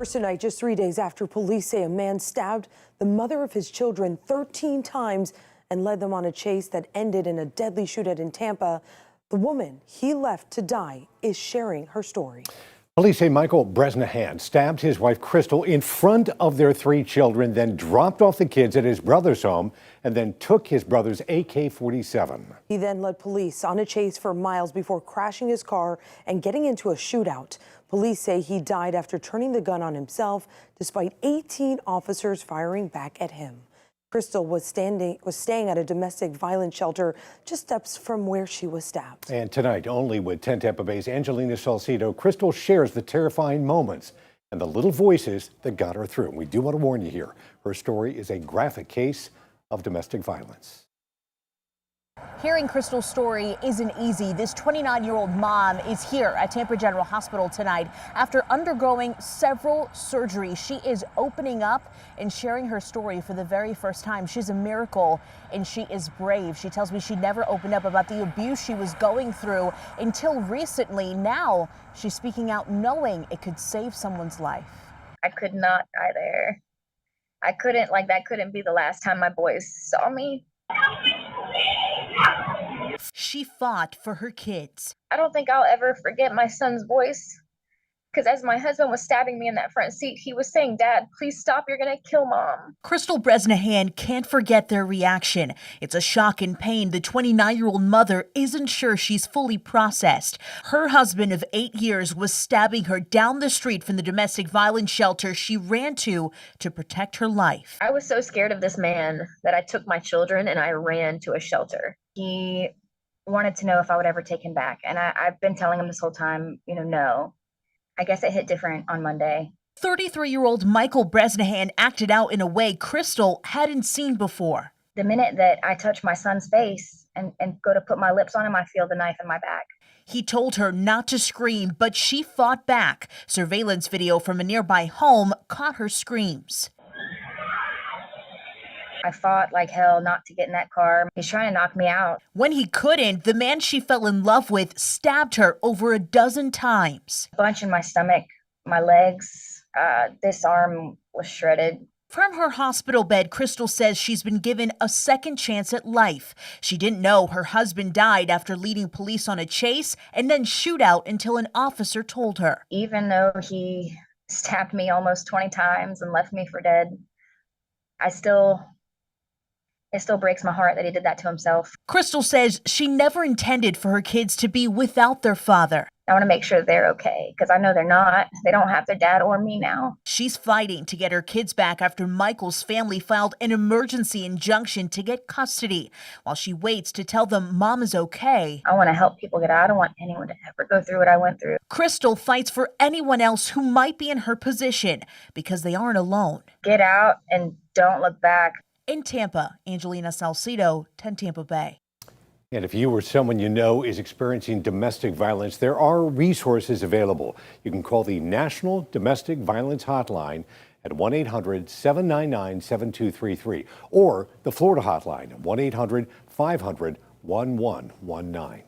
Tonight, just 3 days after police say a man stabbed the mother of his children 13 times and led them on a chase that ended in a deadly shootout in Tampa, the woman he left to die is sharing her story. Police say Michael Bresnahan stabbed his wife Crystal in front of their 3 children, then dropped off the kids at his brother's home and then took his brother's AK-47. He then led police on a chase for miles before crashing his car and getting into a shootout. Police say he died after turning the gun on himself, despite 18 officers firing back at him. Crystal was staying at a domestic violence shelter just steps from where she was stabbed. And tonight, only with 10 Tampa Bay's Angelina Salcido, Crystal shares the terrifying moments and the little voices that got her through. We do want to warn you here. Her story is a graphic case of domestic violence. Hearing Crystal's story isn't easy. This 29-year-old mom is here at Tampa General Hospital tonight after undergoing several surgeries. She is opening up and sharing her story for the very first time. She's a miracle and she is brave. She tells me she never opened up about the abuse she was going through until recently. Now she's speaking out knowing it could save someone's life. I could not die there. I couldn't, that couldn't be the last time my boys saw me. She fought for her kids. I don't think I'll ever forget my son's voice, because as my husband was stabbing me in that front seat, he was saying, "Dad, please stop. You're going to kill Mom." Crystal Bresnahan can't forget their reaction. It's a shock and pain the 29-year-old mother isn't sure she's fully processed. Her husband of 8 years was stabbing her down the street from the domestic violence shelter she ran to protect her life. I was so scared of this man that I took my children and I ran to a shelter. He wanted to know if I would ever take him back. And I've been telling him this whole time, no. I guess it hit different on Monday. 33-year-old Michael Bresnahan acted out in a way Crystal hadn't seen before. The minute that I touch my son's face and go to put my lips on him, I feel the knife in my back. He told her not to scream, but she fought back. Surveillance video from a nearby home caught her screams. I fought like hell not to get in that car. He's trying to knock me out. When he couldn't, the man she fell in love with stabbed her over a dozen times. A bunch in my stomach, my legs, this arm was shredded. From her hospital bed, Crystal says she's been given a second chance at life. She didn't know her husband died after leading police on a chase and then shootout until an officer told her. Even though he stabbed me almost 20 times and left me for dead, it still breaks my heart that he did that to himself. Crystal says she never intended for her kids to be without their father. I want to make sure they're okay, because I know they're not. They don't have their dad or me now. She's fighting to get her kids back after Michael's family filed an emergency injunction to get custody. While she waits to tell them Mom is okay. I want to help people get out. I don't want anyone to ever go through what I went through. Crystal fights for anyone else who might be in her position because they aren't alone. Get out and don't look back. In Tampa, Angelina Salcido, 10 Tampa Bay. And if you or someone you know is experiencing domestic violence, there are resources available. You can call the National Domestic Violence Hotline at 1-800-799-7233 or the Florida hotline at 1-800-500-1119.